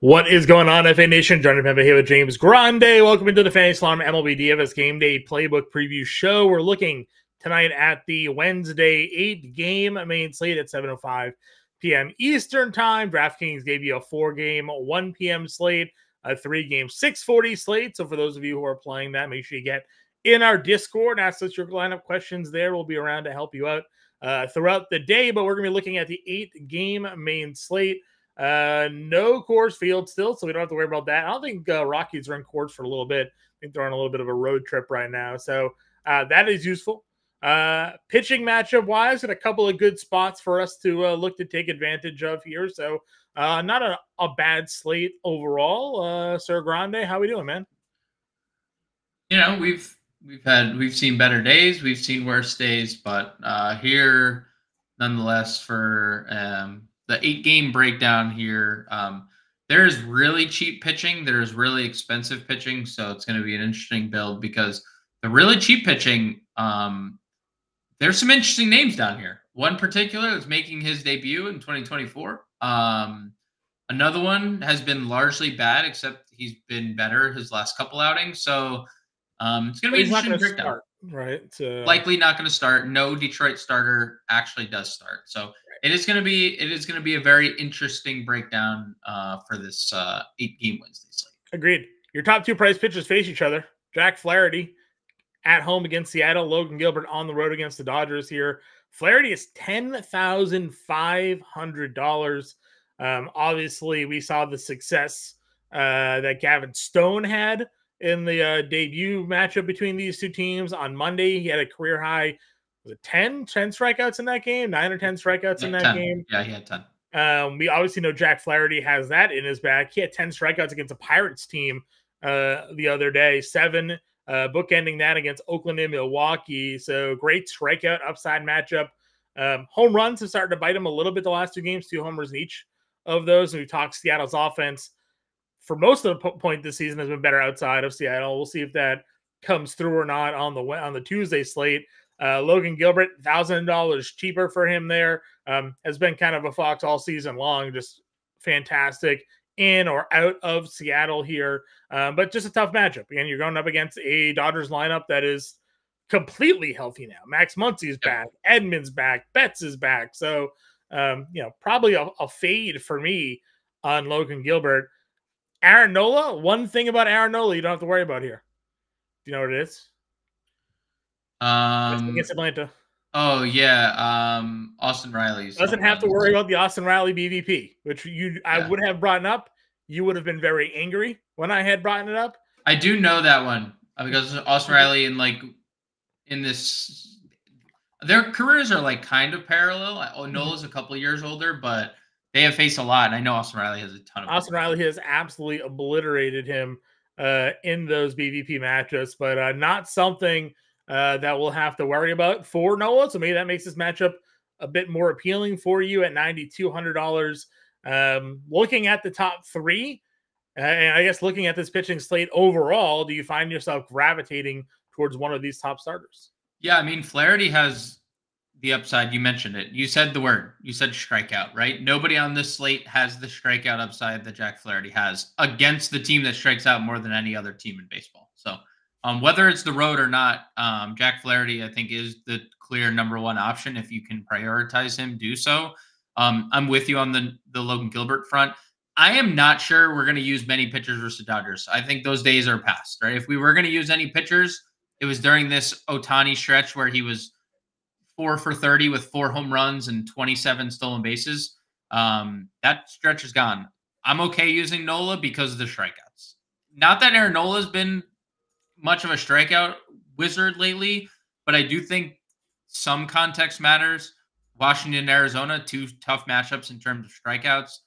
What is going on, FA Nation? John Impemba here with James Grande. Welcome into the Fantasy Alarm MLB DFS Game Day Playbook Preview Show. We're looking tonight at the Wednesday 8-game main slate at 7:05 p.m. Eastern Time. DraftKings gave you a 4-game 1 p.m. slate, a 3-game 6:40 slate. So for those of you who are playing that, make sure you get in our Discord. Ask us your lineup questions there. We'll be around to help you out throughout the day. But we're going to be looking at the 8-game main slate. No Coors Field still, so we don't have to worry about that. I don't think Rockies are in Coors for a little bit. I think they're on a little bit of a road trip right now, so that is useful. Pitching matchup wise, and a couple of good spots for us to look to take advantage of here. So not a bad slate overall. Sir Grande, how we doing, man? You know, we've seen better days, we've seen worse days, but here, nonetheless, for the 8-game breakdown here, there's really cheap pitching, there's really expensive pitching, so it's going to be an interesting build because the really cheap pitching, there's some interesting names down here. One particular is making his debut in 2024. Another one has been largely bad, except he's been better his last couple outings. So it's going to be an interesting breakdown. Right. Likely not going to start. No Detroit starter actually does start. So it is going to be a very interesting breakdown for this 8-game Wednesday slate. Agreed. Your top two price pitchers face each other. Jack Flaherty at home against Seattle. Logan Gilbert on the road against the Dodgers here. Flaherty is $10,500. Obviously, we saw the success that Gavin Stone had in the debut matchup between these two teams on Monday. He had a career high, was it 10 strikeouts in that game? 9 or 10 strikeouts in that 10. game? Yeah, he had 10. We obviously know Jack Flaherty has that in his bag. He had 10 strikeouts against a Pirates team the other day, 7 bookending that against Oakland and Milwaukee. So great strikeout upside matchup. Home runs have started to bite him a little bit the last 2 games, 2 homers in each of those. And we talked Seattle's offense for most of the point this season has been better outside of Seattle. We'll see if that comes through or not on the Tuesday slate. Logan Gilbert, $1,000 cheaper for him there. Has been kind of a fox all season long. Just fantastic in or out of Seattle here. But just a tough matchup. Again, you're going up against a Dodgers lineup that is completely healthy now. Max Muncy's back. Edmonds back. Betts is back. So, probably a fade for me on Logan Gilbert. Aaron Nola, one thing about Aaron Nola you don't have to worry about here. Do you know what it is? Against Atlanta. Oh, yeah. Austin Riley. Doesn't have to worry about the Austin Riley BVP, which I would have brought up. You would have been very angry when I had brought it up. I do know that one because Austin Riley in this, their careers are like kind of parallel. Nola's a couple of years older, but they have faced a lot, and I know Austin Riley has a ton of. Austin Riley has absolutely obliterated him in those BVP matchups, but not something that we'll have to worry about for Nola. So maybe that makes this matchup a bit more appealing for you at $9,200. Looking at the top 3, and I guess looking at this pitching slate overall, do you find yourself gravitating towards one of these top starters? Yeah, I mean, Flaherty has the upside. You mentioned it. You said the word. You said strikeout, right? Nobody on this slate has the strikeout upside that Jack Flaherty has against the team that strikes out more than any other team in baseball. So whether it's the road or not, Jack Flaherty, I think, is the clear number 1 option. If you can prioritize him, do so. I'm with you on the Logan Gilbert front. I am not sure we're going to use many pitchers versus the Dodgers. I think those days are past, right? If we were going to use any pitchers, it was during this Ohtani stretch where he was 4 for 30 with 4 home runs and 27 stolen bases. That stretch is gone. I'm okay using Nola because of the strikeouts. Not that Aaron Nola has been much of a strikeout wizard lately, but I do think some context matters. Washington, Arizona, 2 tough matchups in terms of strikeouts.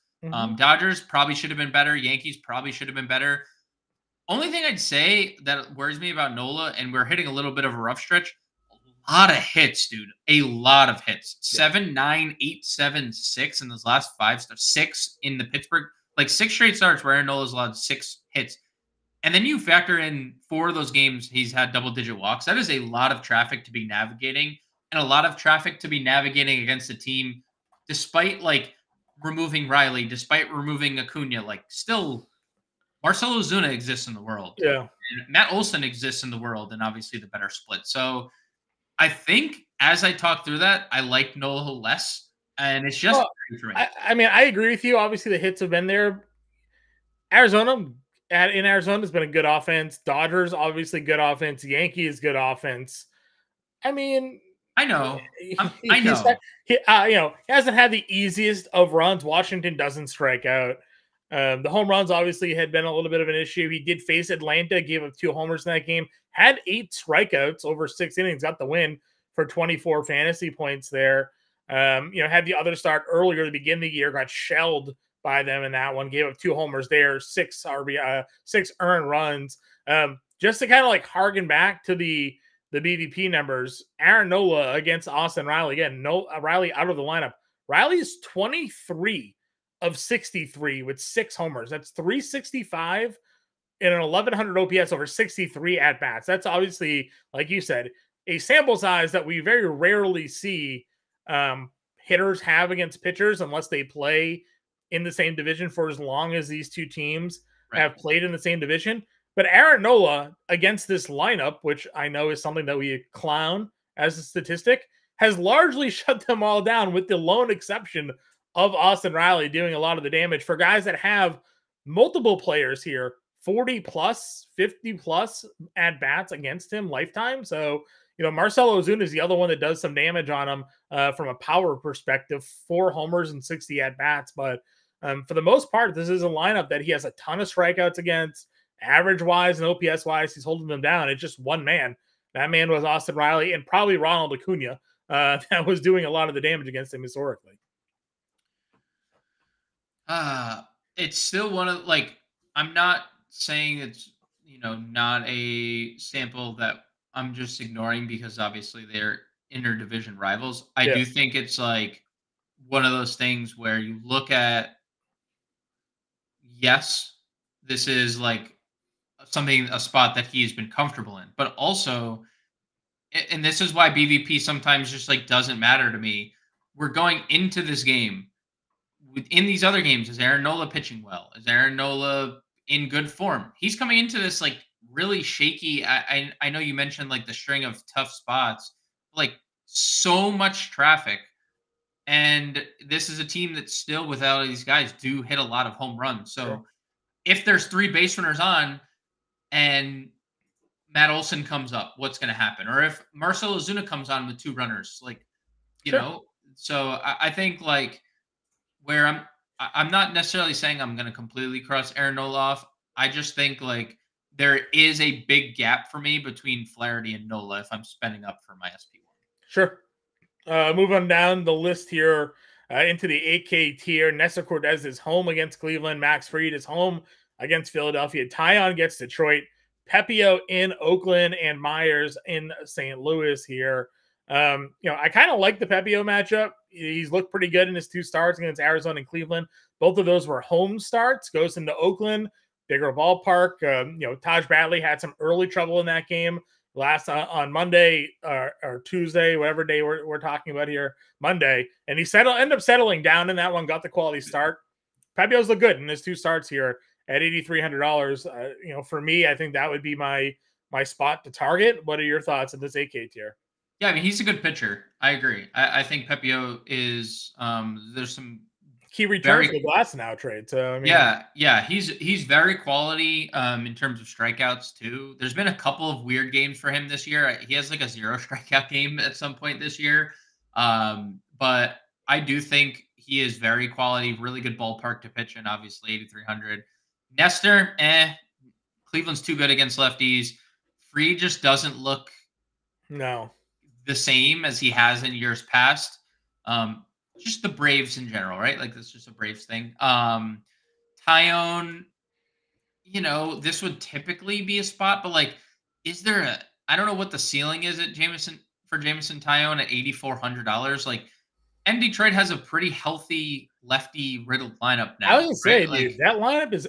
Dodgers probably should have been better. Yankees probably should have been better. Only thing I'd say that worries me about Nola, and we're hitting a little bit of a rough stretch, a lot of hits, dude. A lot of hits. 7, 9, 8, 7, 6 in those last 5 starts. 6 in the Pittsburgh. Like 6 straight starts where Aaron Nola's allowed 6 hits. And then you factor in 4 of those games he's had double-digit walks. That is a lot of traffic to be navigating, and a lot of traffic to be navigating against a team, despite like removing Riley, despite removing Acuna, like still Marcell Ozuna exists in the world. Yeah. And Matt Olson exists in the world, and obviously the better split. So I think as I talk through that, I like Nola less, and it's just for me. I mean, I agree with you. Obviously, the hits have been there. In Arizona has been a good offense. Dodgers, obviously, good offense. Yankees, good offense. I mean, I know. I he's know. he hasn't had the easiest of runs. Washington doesn't strike out. The home runs obviously had been a little bit of an issue. He did face Atlanta, gave up 2 homers in that game, had 8 strikeouts over 6 innings, got the win for 24 fantasy points there. Had the other start earlier to begin the year, got shelled by them in that one, gave up 2 homers there, 6 earned runs. Just to kind of like harken back to the BVP numbers, Aaron Nola against Austin Riley. Again, Riley out of the lineup. Riley's 23 of 63 with 6 homers. That's 365 and an 1100 OPS over 63 at bats. That's obviously, like you said, a sample size that we very rarely see hitters have against pitchers unless they play in the same division for as long as these two teams have played in the same division. But Aaron Nola against this lineup, which I know is something that we clown as a statistic, has largely shut them all down with the lone exception of Austin Riley doing a lot of the damage for guys that have multiple players here, 40 plus, 50 plus at bats against him lifetime. So, Marcell Ozuna is the other one that does some damage on him from a power perspective, 4 homers and 60 at bats. But for the most part, this is a lineup that he has a ton of strikeouts against. Average wise and OPS wise, he's holding them down. It's just one man. That man was Austin Riley and probably Ronald Acuna that was doing a lot of the damage against him historically. It's still one of I'm not saying it's not a sample that I'm just ignoring because obviously they're interdivision rivals. I do think it's like one of those things where you look at, yes, this is like a spot that he's been comfortable in, but also, and this is why BVP sometimes just doesn't matter to me. We're going into this game. In these other games, is Aaron Nola pitching well? Is Aaron Nola in good form? He's coming into this really shaky. I know you mentioned the string of tough spots, so much traffic. And this is a team that still, without these guys, do hit a lot of home runs. So if there's 3 base runners on and Matt Olson comes up, what's going to happen? Or if Marcell Ozuna comes on with 2 runners, so I think where I'm not necessarily saying I'm going to completely cross Aaron Nola off. I just think there is a big gap for me between Flaherty and Nola if I'm spending up for my SP1. Sure. Move on down the list here into the 8K tier. Nestor Cortez is home against Cleveland. Max Fried is home against Philadelphia. Taillon gets Detroit. Pepio in Oakland and Myers in St. Louis here. I kind of like the Pepio matchup. He's looked pretty good in his 2 starts against Arizona and Cleveland. Both of those were home starts. Goes into Oakland, bigger ballpark. Taj Bradley had some early trouble in that game last on Monday or Tuesday, whatever day we're talking about here, Monday. And he ended up settling down in that one, got the quality start. Pepio's look good in his 2 starts here at $8,300. For me, I think that would be my spot to target. What are your thoughts on this 8K tier? Yeah, I mean, he's a good pitcher. I agree. I think Pepio is there's some key returns for the Glasnow trade. So I mean, yeah, he's very quality in terms of strikeouts too. There's been a couple of weird games for him this year. He has a 0 strikeout game at some point this year. But I do think he is very quality, really good ballpark to pitch in, obviously 8,300. Nestor, Cleveland's too good against lefties. Fried just doesn't look the same as he has in years past. Just the Braves in general, right? That's just a Braves thing. Taillon, this would typically be a spot, but is there I don't know what the ceiling is at Jameson Taillon at $8,400. And Detroit has a pretty healthy lefty riddled lineup now. I was gonna say, dude, that lineup is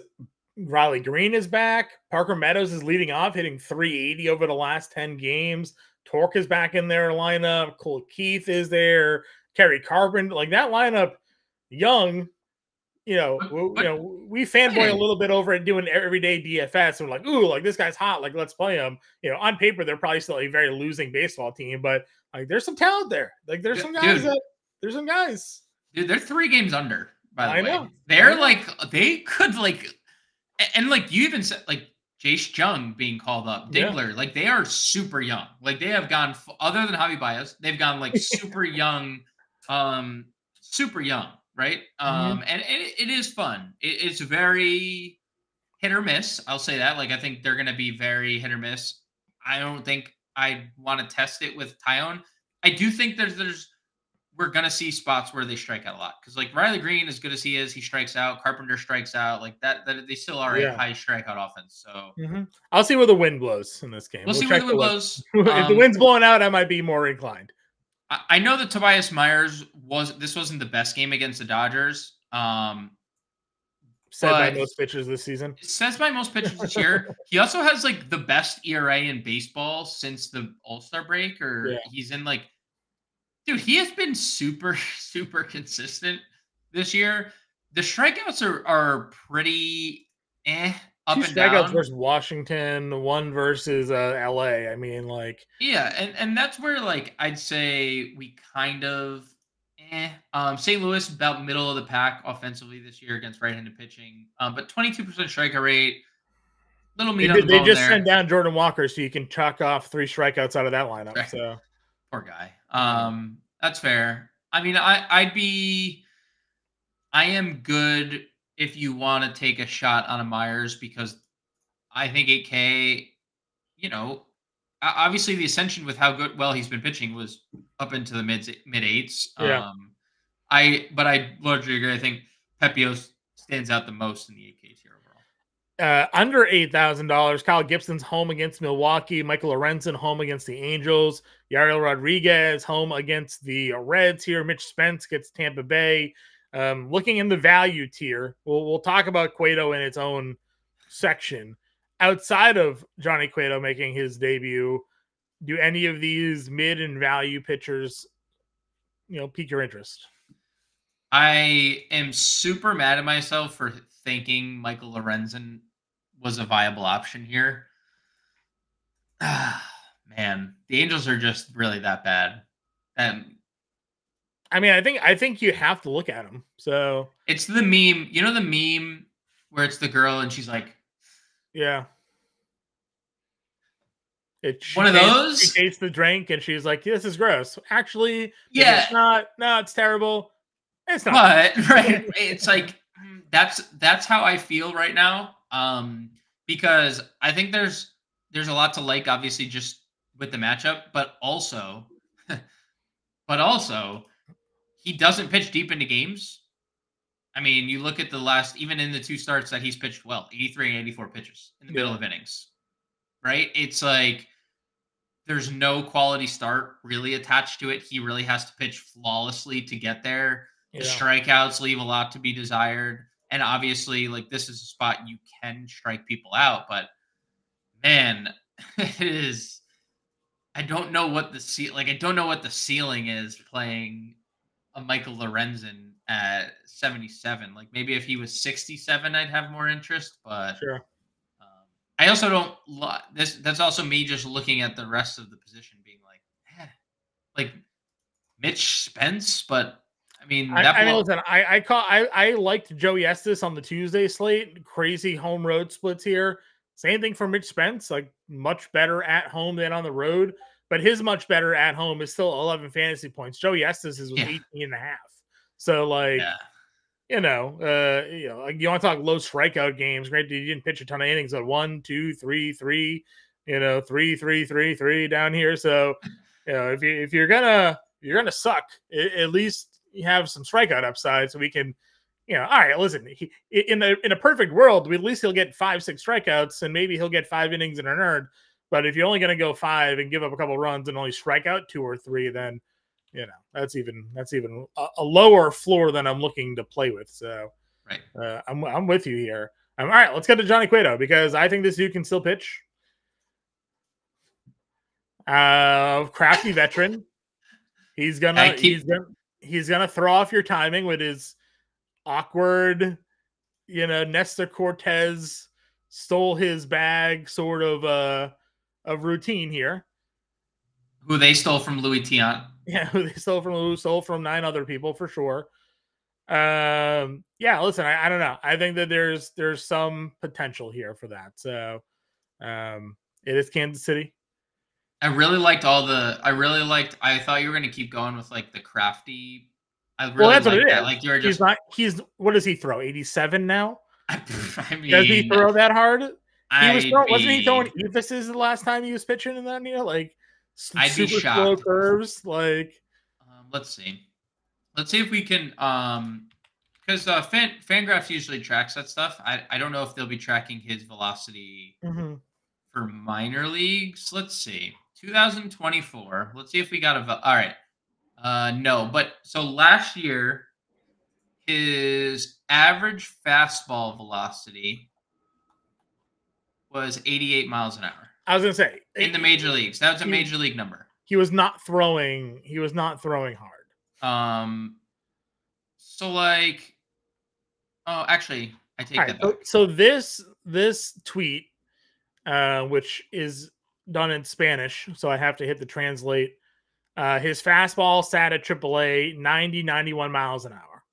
Riley Green is back. Parker Meadows is leading off, hitting 380 over the last 10 games. Torque is back in their lineup. Cole Keith is there. Kerry Carpenter. That lineup, young, we fanboy a little bit over it doing everyday DFS. We're like, ooh, like this guy's hot. Like, let's play him. On paper, they're probably still a very losing baseball team, but like, there's some talent there. Like, there's some guys there's some guys. Dude, they're 3 games under, by the way. Know. They're like, they could like, and like you even said, like Jace Jung being called up, Dingler, like they are super young. Like they have gone, other than Javi Baez, they've gone like super young, right? And it is fun. It's very hit or miss. I'll say that. Like I think they're going to be very hit or miss. I don't think I want to test it with Tyone. I do think we're going to see spots where they strike out a lot. Because like Riley Green, as good as he is, he strikes out. Carpenter strikes out. Like that they still are a high strikeout offense. So I'll see where the wind blows in this game. We'll see where the wind blows. If the wind's blowing out, I might be more inclined. I know that Tobias Myers wasn't the best game against the Dodgers. Said by most pitchers this season. Says by most pitchers this year. He also has like the best ERA in baseball since the All-Star break, or he's in like, dude, he has been super, super consistent this year. The strikeouts are pretty up 2 and strikeouts down. Versus Washington, 1 versus LA. I mean, like, and that's where like I'd say we kind of St. Louis about middle of the pack offensively this year against right-handed pitching, but 22% strikeout rate. Little meat on the bone. They just sent down Jordan Walker, so you can chalk off 3 strikeouts out of that lineup. Right. So poor guy. That's fair. I mean, I am good if you want to take a shot on a Myers, because I think 8K, obviously the ascension with how well he's been pitching was up into the mid 8s. Yeah. But I largely agree. I think Pepio stands out the most in the 8Ks here overall. Under $8,000, Kyle Gibson's home against Milwaukee. Michael Lorenzen home against the Angels. Yariel Rodriguez home against the Reds here. Mitch Spence gets Tampa Bay. Looking in the value tier, we'll talk about Cueto in its own section. Outside of Johnny Cueto making his debut, do any of these mid and value pitchers, pique your interest? I am super mad at myself for thinking Michael Lorenzen was a viable option here. Man, the Angels are just really that bad. I mean, I think you have to look at them. So it's the meme, the meme where it's the girl and she's like, yeah. One of those. She tastes the drink and she's like, "This is gross." Actually, yeah, it's not. No, it's terrible. It's not. But right, it's like that's how I feel right now. Because I think there's a lot to like, obviously, just with the matchup, but also he doesn't pitch deep into games. I mean, you look at the last, even in the 2 starts that he's pitched well, 83 and 84 pitches in the middle of innings, right? It's like there's no quality start really attached to it. He really has to pitch flawlessly to get there. The strikeouts leave a lot to be desired. And obviously, like, this is a spot you can strike people out, but man, it is. I don't know what the ceiling is playing a Michael Lorenzen at 77. Like, maybe if he was 67, I'd have more interest. But sure. I also don't. That's also me just looking at the rest of the position, being like Mitch Spence, but. I mean, listen, I liked Joe Yestis on the Tuesday slate. Crazy home road splits here. Same thing for Mitch Spence, like much better at home than on the road, but his much better at home is still 11 fantasy points. Joe Yestis is 18.5. So like, you want to talk low strikeout games. Granted, he didn't pitch a ton of innings, but 1, 2, 3, 3, 3, 3, 3, 3 down here. So, if you're gonna suck, at least you have some strikeout upside, so we can, all right, listen, in a perfect world, at least he'll get 5-6 strikeouts and maybe he'll get 5 innings and an earned. But if you're only going to go 5 and give up a couple runs and only strike out 2 or 3, then that's even a lower floor than I'm looking to play with. So right, I'm with you here. All right, let's get to Johnny Cueto, because I think this dude can still pitch. Crafty veteran. He's gonna throw off your timing with his awkward, Nestor Cortez stole his bag sort of routine here. Who they stole from Louis Tiant. Yeah, who they stole from 9 other people for sure. Yeah, listen, I don't know. I think that there's some potential here for that. So it is Kansas City. I thought you were gonna keep going with like the crafty. That's what it is. Like you're just what does he throw? 87 now? I mean, does he throw that hard? Wasn't he throwing emphasis the last time he was pitching in that year? Like I'd super be shocked. slow curves. Like let's see if we can because Fangraphs usually tracks that stuff. I don't know if they'll be tracking his velocity for minor leagues. Let's see. 2024. Let's see if we got all right. No, but so last year his average fastball velocity was 88 miles an hour. I was gonna say in the major leagues. That was a major league number. He was not throwing hard. So like, oh, actually, I take that back. So this tweet, which is done in Spanish, so I have to hit the translate. His fastball sat at AAA 91 miles an hour.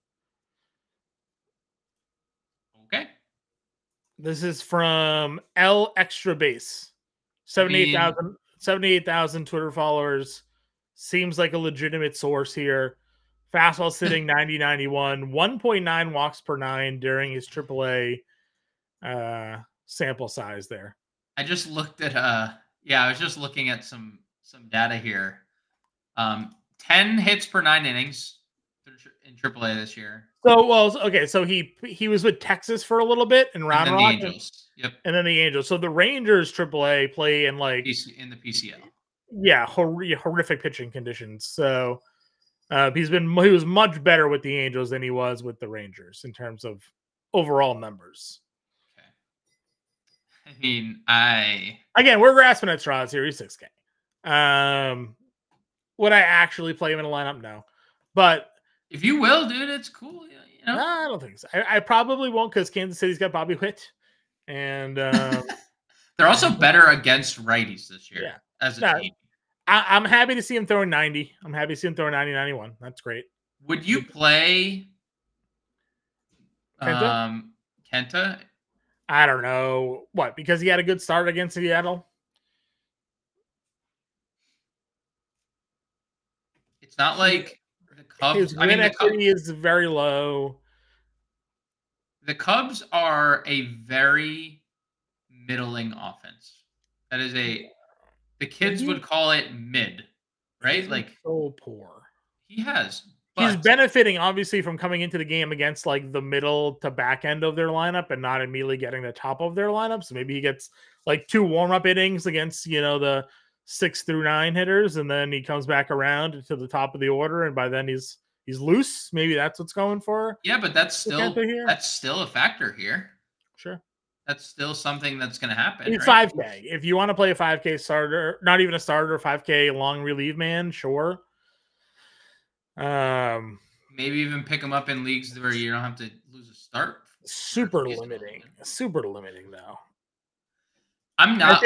Okay. This is from L Extra Base. 78,000 Twitter followers. Seems like a legitimate source here. Fastball sitting 90-91, 1.9 walks per 9 during his AAA sample size there. I just looked at I was just looking at some data here. 10 hits per 9 innings in AAA this year. So he was with Texas for a little bit in Round Rock. The Angels. Yep. And then the Angels. So the Rangers AAA play in like in the PCL. Yeah, horrific pitching conditions. So he was much better with the Angels than he was with the Rangers in terms of overall numbers. Okay. I mean, again, we're grasping at straws here. He's 6K. Would I actually play him in a lineup? No, but if you will, dude, it's cool. No, I don't think so. I probably won't because Kansas City's got Bobby Witt, and they're also better against righties this year. Yeah. As a team. I'm happy to see him throwing 90. I'm happy to see him throwing 90-91. That's great. Would you play Kenta? I don't know. What? Because he had a good start against Seattle? It's not like the Cubs. His win equity is very low. The Cubs are a very middling offense. That is the kids would call it mid, right? Like so poor. He has. He's benefiting obviously from coming into the game against like the middle to back end of their lineup and not immediately getting the top of their lineup. So maybe he gets like 2 warm-up innings against, the 6 through 9 hitters, and then he comes back around to the top of the order, and by then he's loose. Maybe that's what's going for. Yeah, but that's still a factor here. Sure. That's still something that's going to happen. It's right? 5K. If you want to play a 5K starter, not even a starter, 5K long relief man, sure. Maybe even pick them up in leagues where you don't have to lose a start. Super limiting though. I'm not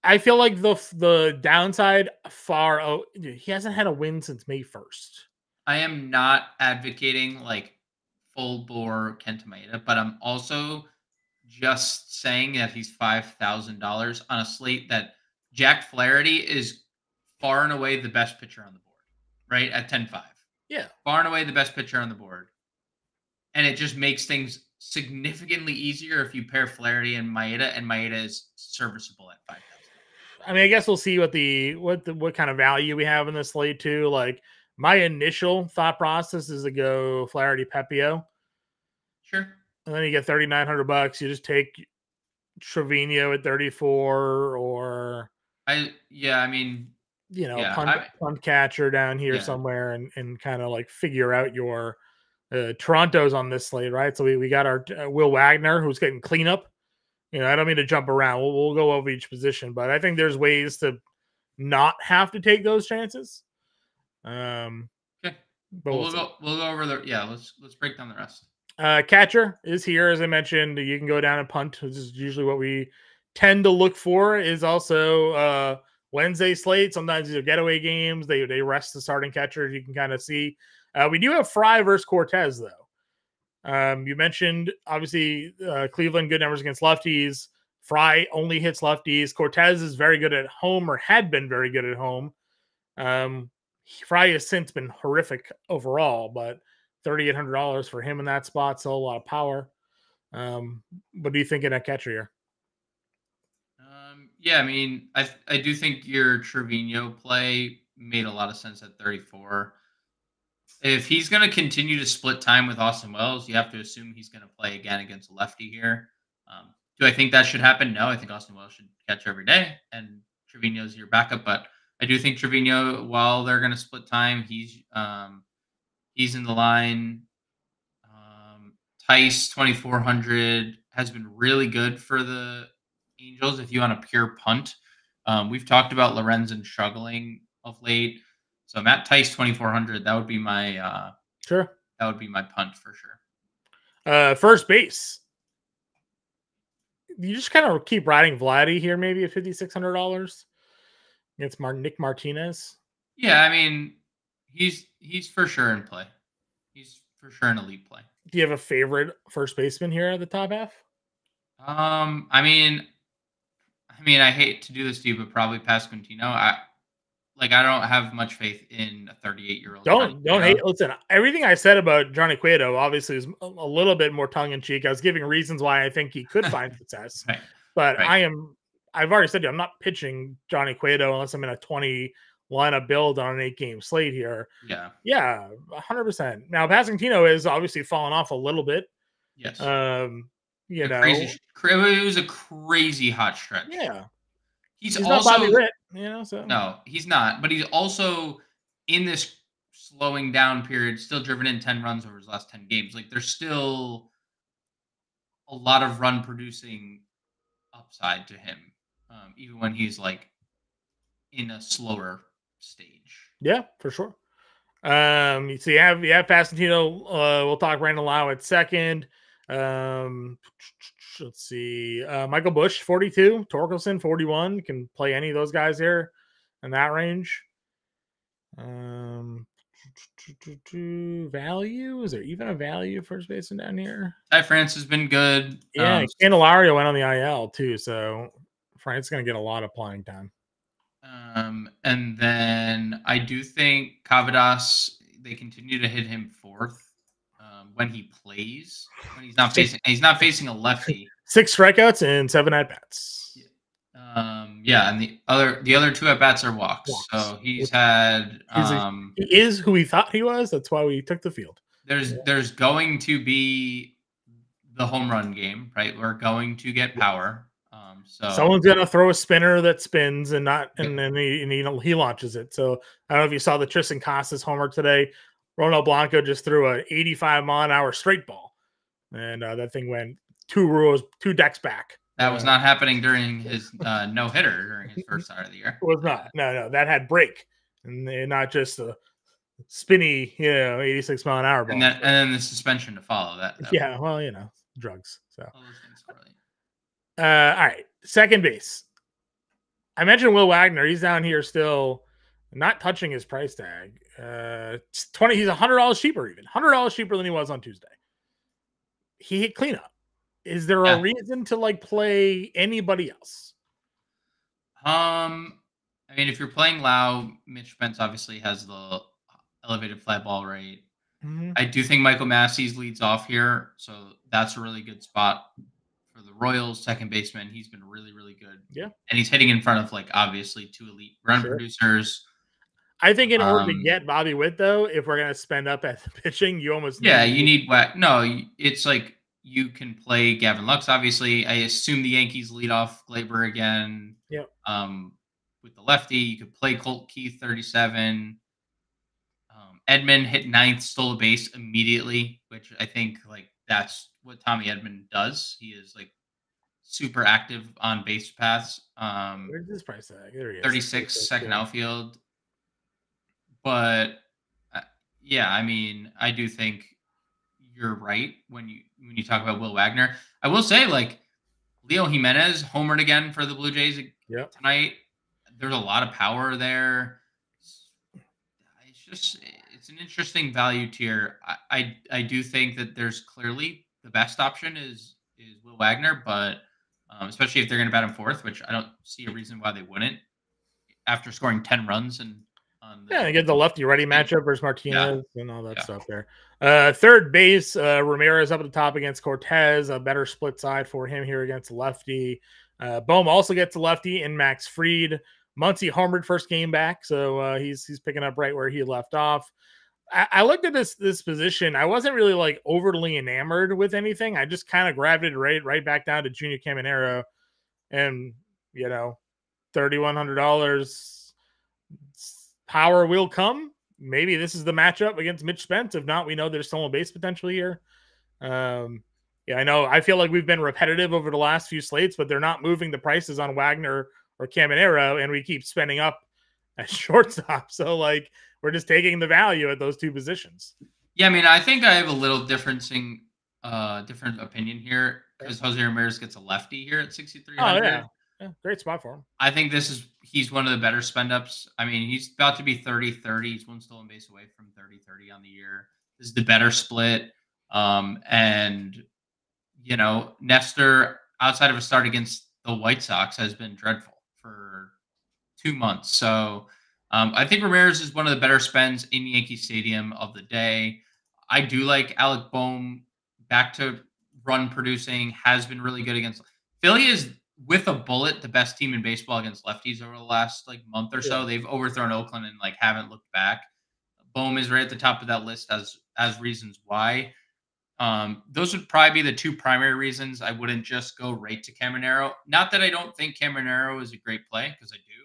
I feel like the downside he hasn't had a win since May 1st. I am not advocating like full bore Kenta Maeda, but I'm also just saying that he's $5,000 on a slate that Jack Flaherty is far and away the best pitcher on the board, right? At 10-5. Yeah. Far and away the best pitcher on the board. And it just makes things significantly easier if you pair Flaherty and Maeda is serviceable at 5,000. I mean, I guess we'll see what kind of value we have in this slate too. Like my initial thought process is to go Flaherty Pepio. Sure. And then you get $3,900. You just take Trevino at 34 or punt catcher down here somewhere and kind of like figure out your Toronto's on this slate, right? So we got our Will Wagner who's getting cleanup. I don't mean to jump around. We'll go over each position, but I think there's ways to not have to take those chances. Okay. But we'll go over let's break down the rest. Catcher is here, as I mentioned. You can go down and punt. This is usually what we tend to look for. Is also Wednesday slate. Sometimes these are getaway games. They rest the starting catcher. You can kind of see. We do have Fry versus Cortez though. You mentioned obviously Cleveland good numbers against lefties. Fry only hits lefties. Cortez is very good at home, or had been very good at home. Fry has since been horrific overall, but $3,800 for him in that spot, so a lot of power. What do you think in that catcher here? Yeah, I mean, I do think your Trevino play made a lot of sense at 34. If he's going to continue to split time with Austin Wells, you have to assume he's going to play again against a lefty here. Do I think that should happen? No, I think Austin Wells should catch every day, and Trevino's your backup. But I do think Trevino, while they're going to split time, he's in the line. Tice 2,400 has been really good for the Angels. If you want a pure punt, we've talked about Lorenzen struggling of late. So Matt Tice 2,400. That would be my Sure. That would be my punt for sure. First base. You just kind of keep riding Vladdy here, maybe at $5,600 against Nick Martinez. Yeah, I mean, he's for sure in play. He's for sure an elite play. Do you have a favorite first baseman here at the top half? I mean, I hate to do this to you, but probably Pasquantino. I don't have much faith in a 38-year-old. Don't hate. Listen, everything I said about Johnny Cueto obviously is a little bit more tongue in cheek. I was giving reasons why I think he could find success, right. But right. I've already said to you, I'm not pitching Johnny Cueto unless I'm in a 20 lineup build on an 8-game slate here. Yeah, 100%. Now Pasquantino is obviously fallen off a little bit. Yes. You know, it was a crazy hot stretch. Yeah. He's also not Bobby Witt, so no, he's not. But he's also in this slowing down period, still driven in 10 runs over his last 10 games. Like there's still a lot of run producing upside to him, even when he's like in a slower stage. Yeah, for sure. So you have Pasquantino. We'll talk Brandon Lau at second. Let's see. Michael Busch, 42. Torkelson, 41. Can play any of those guys here in that range. Value? Is there even a value first baseman down here? Ty France has been good. Yeah, Candelario went on the IL too, so Frank's going to get a lot of playing time. And then I do think Cavadas, they continue to hit him fourth when he plays. When he's not facing a lefty. 6 strikeouts and 7 at bats. Yeah, and the other 2 at bats are walks. So he's had. He is who we thought he was. That's why we took the field. There's going to be the home run game, right? We're going to get power. So someone's gonna throw a spinner that spins and then he launches it. So I don't know if you saw the Tristan Casas homer today. Ronald Blanco just threw an 85-mile-an-hour straight ball, and that thing went 2 decks back. That was not happening during his no hitter during his first start of the year. It was not. No, that had break, and not just a spinny, 86-mile-an-hour ball. And then the suspension to follow that. Yeah, well, drugs. So. All right, second base. I mentioned Will Wagner. He's down here still, not touching his price tag. 20. He's $100 cheaper, even $100 cheaper than he was on Tuesday. He hit cleanup. Is there a reason to play anybody else? I mean, if you're playing Lau, Mitch Spence obviously has the elevated fly ball rate. Mm-hmm. I do think Michael Massey's leads off here, so that's a really good spot for the Royals. Second baseman, he's been really, really good. Yeah, and he's hitting in front of obviously 2 elite run producers. I think in order to get Bobby Witt, though, if we're gonna spend up at the pitching, you almost need whack. No, it's like you can play Gavin Lux. Obviously, I assume the Yankees lead off Glaber again. Yep. With the lefty, you could play Colt Keith 37. Edman hit 9th, stole a base immediately, which I think that's what Tommy Edman does. He is super active on base paths. Where's his price tag? There he is. 36, second outfield. But yeah, I mean, I do think you're right when you talk about Will Wagner. I will say, like, Leo Jimenez homered again for the Blue Jays tonight. There's a lot of power there. It's an interesting value tier. I do think that there's clearly the best option is Will Wagner, but especially if they're going to bat him fourth, which I don't see a reason why they wouldn't after scoring 10 runs and you get the lefty righty matchup versus Martinez and all that stuff there. Third base, Ramirez up at the top against Cortez, a better split side for him here against lefty. Bohm also gets a lefty in Max Fried. Muncy homered first game back, so he's picking up right where he left off. I looked at this position. I wasn't really like overly enamored with anything. I just kind of gravitated right back down to Junior Caminero, and $3,100 power will come. Maybe this is the matchup against Mitch Spence. If not, we know there's stolen base potential here. I know. I feel like we've been repetitive over the last few slates, but they're not moving the prices on Wagner or Caminero, and we keep spending up at shortstop. So, like, we're just taking the value at those two positions. Yeah, I mean, I think I have a little different opinion here because Jose Ramirez gets a lefty here at 6,300. Oh, yeah, great spot for him. I think he's one of the better spend ups. I mean, he's about to be 30-30. He's one stolen base away from 30-30 on the year. This is the better split. And Nestor, outside of a start against the White Sox, has been dreadful for 2 months. So I think Ramirez is one of the better spends in Yankee Stadium of the day. I do like Alec Bohm back to run producing, has been really good against Philly. Is with a bullet the best team in baseball against lefties over the last month or so. They've overthrown Oakland and haven't looked back. Bohm is right at the top of that list as reasons why. Those would probably be the two primary reasons. I wouldn't just go right to Caminero. Not that I don't think Caminero is a great play, because I do.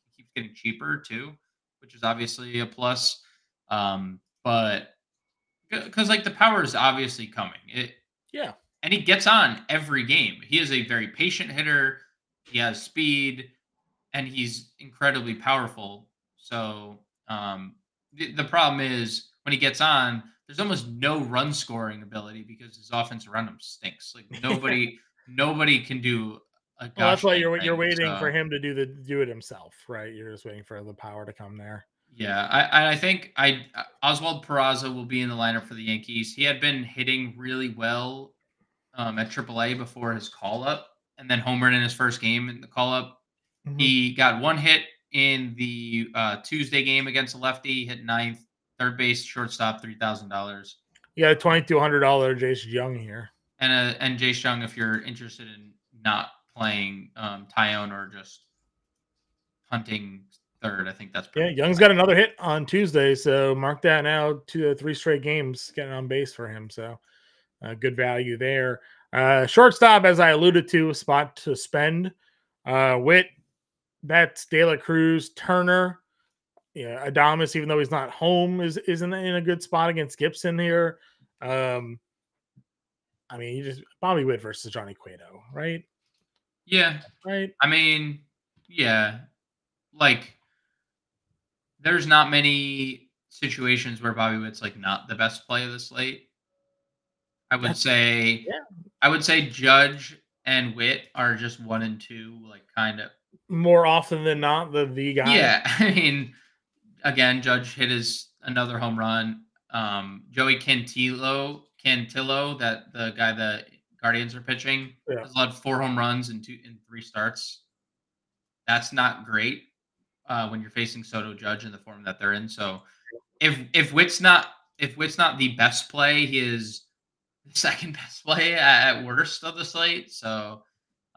He keeps getting cheaper too, which is obviously a plus. But because the power is obviously coming. And he gets on every game. He is a very patient hitter. He has speed, and he's incredibly powerful. So the problem is when he gets on, there's almost no run scoring ability because his offense around him stinks. Nobody can do a gosh. Well, that's why you're waiting for him to do it himself, right? You're just waiting for the power to come there. Yeah, I think Oswald Peraza will be in the lineup for the Yankees. He had been hitting really well at AAA before his call up, and then homered in his first game in the call up. Mm-hmm. He got one hit in the Tuesday game against a lefty, hit ninth, third base, shortstop, $3,000. You got a $2,200 Jace Jung here, and Jace Jung if you're interested in not playing Tyone or just hunting third. I think that's pretty Young's got another hit on Tuesday, so mark that now. 3 straight games getting on base for him. So good value there. Shortstop, as I alluded to, a spot to spend. Witt, Betts, De La Cruz, Turner. Adames, even though he's not home, is in a good spot against Gibson here. I mean, you just Bobby Witt versus Johnny Cueto, right? Yeah. Right. I mean, yeah. There's not many situations where Bobby Witt's not the best play of the slate. I would say Judge and Witt are just 1 and 2, kind of more often than not the guy. Yeah, I mean, again, Judge hit another home run. Joey Cantillo, that the guy the Guardians are pitching, has allowed 4 home runs in 3 starts. That's not great when you're facing Soto, Judge in the form that they're in. So if Witt's not the best play, he is the second best play at worst of the slate. So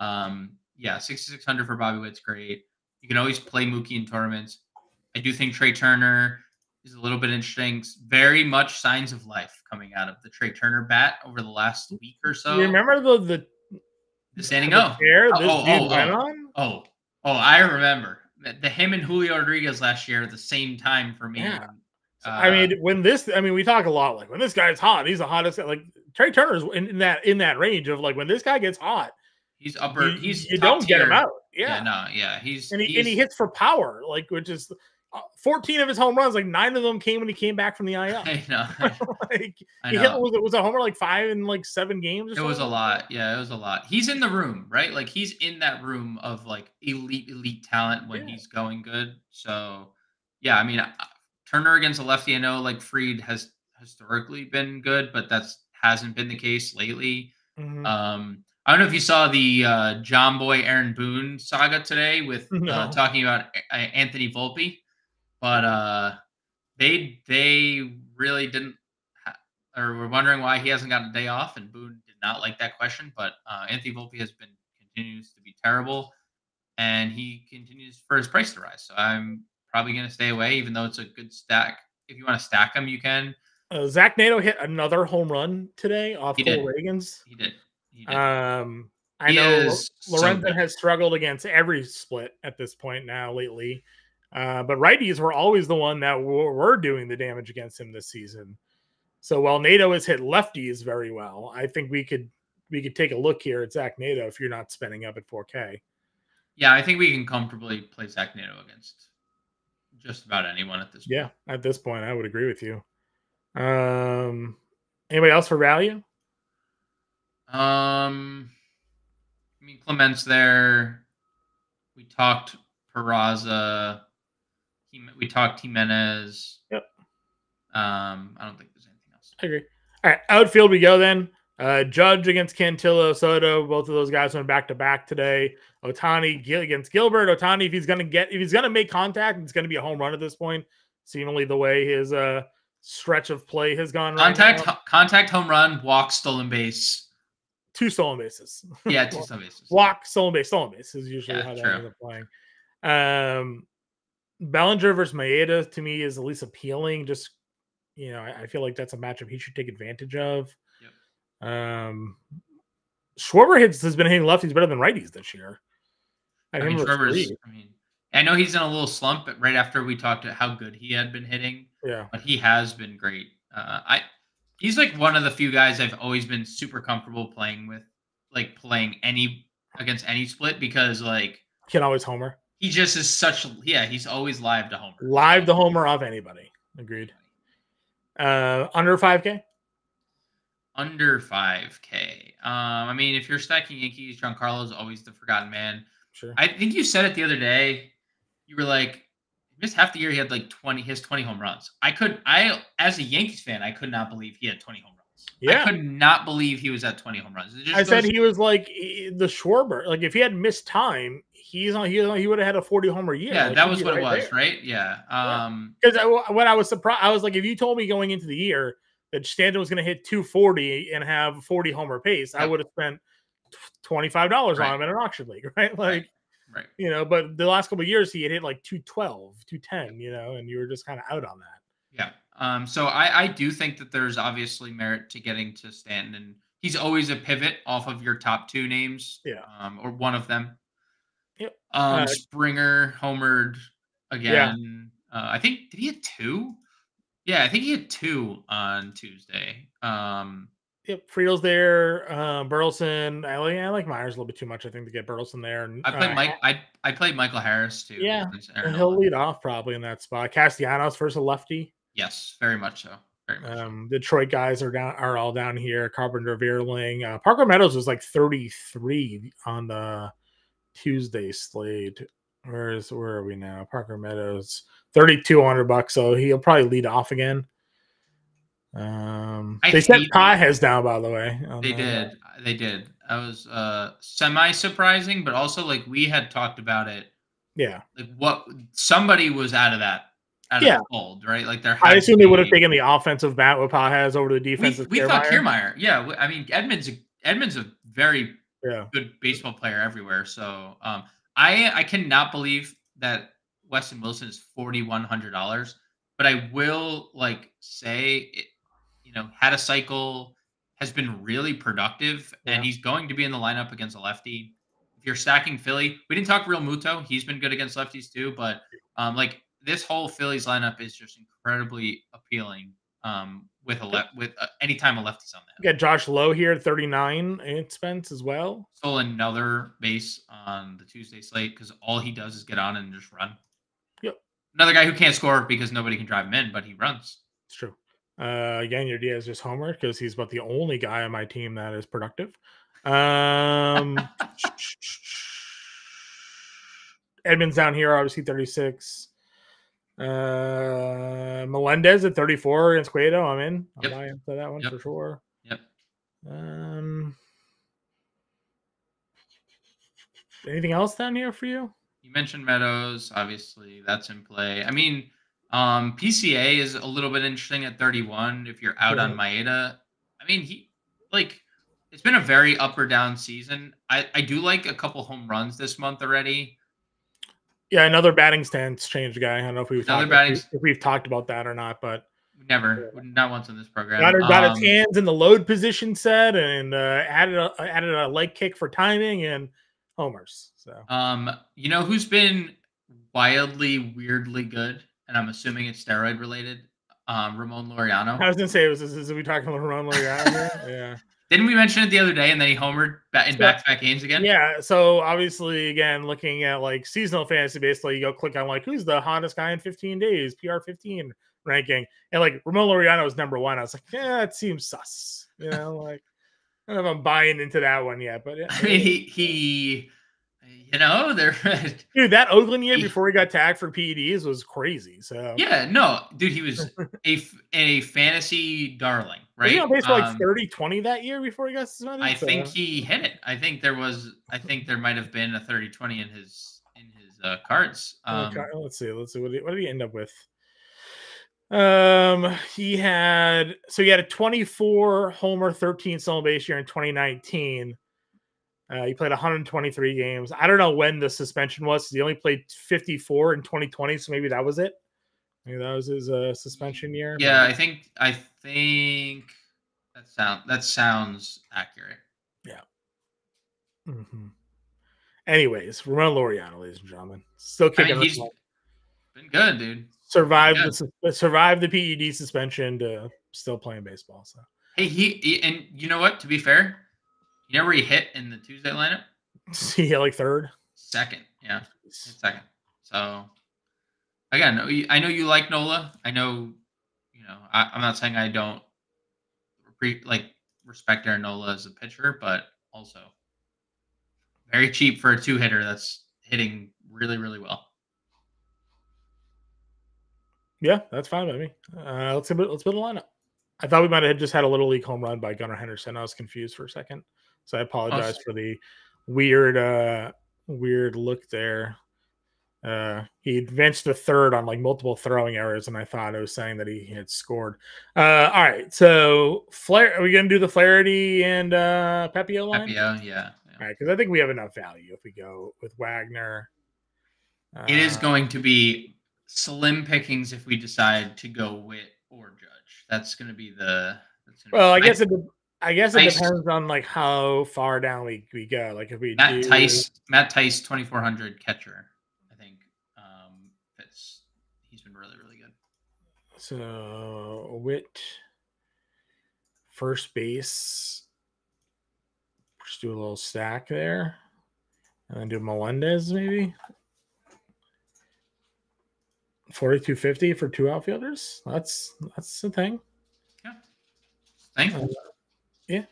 6,600 for Bobby Witt's great. You can always play Mookie in tournaments. I do think Trey Turner is a little bit interesting. Very much signs of life coming out of the Trey Turner bat over the last week or so. You remember the standing up chair this dude went on? I remember the him and Julio Rodriguez last year at the same time for me. Yeah. I mean, we talk a lot when this guy's hot, he's the hottest. Trey Turner's in that range of when this guy gets hot, he's upper. You don't get him out. He hits for power, which is 14 of his home runs, like 9 of them came when he came back from the IL. I know. Like I he know. hit was a homer like 5 in like 7 games. It was a lot. Yeah, it was a lot. He's in the room, right? Like he's in that room of like elite talent when he's going good. So yeah, I mean, Turner against a lefty. I know like Fried has historically been good, but that's hasn't been the case lately. I don't know if you saw the John Boy Aaron Boone saga today with talking about Anthony Volpe, but they really didn't, or were wondering why he hasn't gotten a day off, and Boone did not like that question. But Anthony Volpe continues to be terrible, and he continues for his price to rise. So I'm probably going to stay away, even though it's a good stack. If you want to stack them, you can. Zach Nato hit another home run today off Cole Reagans. He did. I know Lorenzen has struggled against every split at this point now lately. But righties were always the one that were doing the damage against him this season. So while Nato has hit lefties very well, I think we could take a look here at Zach Nato if you're not spending up at 4K. Yeah, I think we can comfortably play Zach Nato against just about anyone at this point. Yeah, at this point, I would agree with you. Anybody else for value? I mean, Clement's there. We talked Peraza. We talked Jimenez. Yep. I don't think there's anything else. I agree. All right, outfield we go then. Judge against Cantillo, Soto. Both of those guys went back to back today. Ohtani against Gilbert. Ohtani, if he's gonna make contact, it's gonna be a home run at this point. Seemingly the way his stretch of play has gone. Contact, home run, walk, stolen base. 2 stolen bases. Yeah, 2 stolen bases. Walk, stolen base is usually how that ends up playing. Bellinger versus Maeda to me is the least appealing. Just I feel like that's a matchup he should take advantage of. Yep. Schwarber has been hitting lefties better than righties this year. I know he's in a little slump right after we talked about how good he had been hitting. Yeah, but he has been great. He's like one of the few guys I've always been super comfortable playing with, like playing against any split, because like can always homer. He just is he's always live to homer. Live to homer off anybody. Agreed. Under 5K? Under 5K. I mean, if you're stacking Yankees, Giancarlo is always the forgotten man. Sure. I think you said it the other day. You were like, just half the year he had like 20 home runs. As a Yankees fan, I could not believe he had 20 home runs. Yeah. I could not believe he was at 20 home runs. Said he was like the Schwarber. Like if he had missed time, he would have had a 40 homer year. Yeah, like, that was what it was, right? Yeah. Because when I was surprised, I was like, if you told me going into the year that Stanton was going to hit 240 and have 40 homer pace, I would have spent $25 on him in an auction league, right? Like, right. But the last couple of years he had hit like 212, 210, and you were just kind of out on that. Yeah. So I do think that there's obviously merit to getting to Stanton, and he's always a pivot off of your top 2 names. Yeah. Or one of them. Yep. Springer homered again. Yeah. I think, did he hit 2? Yeah, I think he hit 2 on Tuesday. Yep, Friedl's there. Burleson. I like Myers a little bit too much, I think, to get Burleson there. And I played Michael Harris too. Yeah, and he'll lead off probably in that spot. Castellanos versus a lefty. Yes, very much so. Very much so. Detroit guys are all down here. Carpenter, Vierling. Parker Meadows was like 33 on the Tuesday slate. Where are we now? Parker Meadows, $3,200. So he'll probably lead off again. They sent Pages down, by the way. They did. I was semi-surprising, but also like we had talked about it. Yeah. Like somebody was out of the fold, right? Like I assume they would have taken the offensive bat with Pages over the defensive. We thought Kiermaier. Yeah, I mean Edmonds a very good baseball player everywhere. So I cannot believe that Weston Wilson is $4,100, but I will say it. Had a cycle, has been really productive, and he's going to be in the lineup against a lefty. If you're stacking Philly, we didn't talk Real Muto. He's been good against lefties too, but this whole Phillies lineup is just incredibly appealing with anytime a lefty's on that. You got Josh Lowe here at 39 expense as well. Stole another base on the Tuesday slate because all he does is get on and just run. Yep. Another guy who can't score because nobody can drive him in, but he runs. It's true. Again, your Diaz just homer because he's about the only guy on my team that is productive. Edmonds down here, obviously 36. Melendez at 34 against Cueto. I'm in. I'll buy into that one for sure. Yep. Anything else down here for you? You mentioned Meadows. Obviously, that's in play. I mean, PCA is a little bit interesting at 31 if you're out on Maeda. I mean, it's been a very up or down season. I do like a couple home runs this month already. Yeah, another batting stance change guy. I don't know if we've talked about that or not, but not once on this program. Got his hands in the load position set and added a leg kick for timing and homers. So you know who's been wildly, weirdly good, and I'm assuming it's steroid related. Ramon Laureano. I was gonna say, is we talking about Ramon Laureano here? Yeah. Didn't we mention it the other day, and then he homered in back-to-back games again? Yeah. So obviously, again, looking at like seasonal fantasy, basically, you go click on like who's the hottest guy in 15 days, PR 15 ranking, and like Ramon Laureano was number 1. I was like, yeah, it seems sus. You know, like I don't know if I'm buying into that one yet, but I mean, he you know, dude, that Oakland year before he got tagged for PEDs was crazy. So yeah, no, dude, he was a fantasy darling, right? Was he on pace for like 30-20 that year before he got suspended? I think he hit it. I think there might have been a 30-20 in his cards. Let's see. What did he end up with? He had a 24 homer, 13 stolen base year in 2019. He played 123 games. I don't know when the suspension was. He only played 54 in 2020, so maybe that was it. Maybe that was his suspension year. Yeah, I think that sounds accurate. Yeah. Mm-hmm. Anyways, Ramon Laureano, ladies and gentlemen, still kicking. He's been good, dude. Survived the PED suspension to still playing baseball. So hey, and you know what? To be fair, you know where he hit in the Tuesday lineup? He hit like third, second. Yeah, second. So again, I know you like Nola. I know, I'm not saying I don't respect Aaron Nola as a pitcher, but also very cheap for a 2-hitter that's hitting really, really well. Yeah, that's fine by me. Let's build a lineup. I thought we might have just had a little league home run by Gunnar Henderson. I was confused for a second, so I apologize for the weird look there. He advanced to third on like multiple throwing errors, and I thought it was saying that he had scored. All right, so are we gonna do the Flaherty and Pepio line? Pepio, yeah. All right, because I think we have enough value if we go with Wagner. It is going to be slim pickings if we decide to go Witt or Judge. That's going to be I guess it depends on like how far down we go. Like if we Matt Tice 2400 catcher, I think he's been really, really good. So Witt first base. Just do a little stack there, and then do Melendez maybe. 4,250 for 2 outfielders. That's the thing. Yeah. Thank you. Yeah.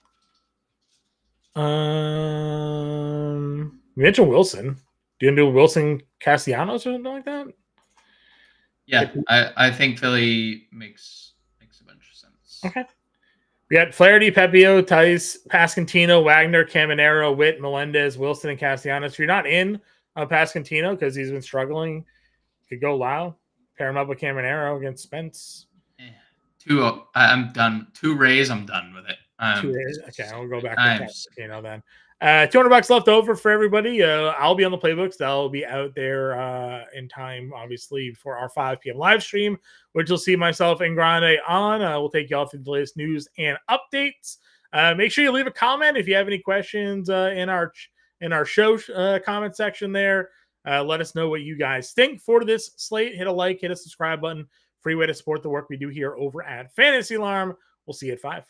You mentioned Wilson. Do you do Wilson Castellanos or something like that? Yeah, I think Philly makes a bunch of sense. Okay. We got Flaherty, Pepio, Tice, Pasquantino, Wagner, Caminero, Witt, Melendez, Wilson, and Castellanos. If you're not in on Pasquantino because he's been struggling, could go Lau. Pair him up with Caminero against Spence. I'm done. 2 Rays, I'm done with it. 2 Rays? Okay, I'll go back to Pasquantino then. $200 left over for everybody. I'll be on the playbooks. That'll be out there in time, obviously, for our 5 p.m. live stream, which you'll see myself and Grande on. We'll take you all through the latest news and updates. Make sure you leave a comment if you have any questions in our show comment section there. Let us know what you guys think for this slate. Hit a like, hit a subscribe button. Free way to support the work we do here over at Fantasy Alarm. We'll see you at 5.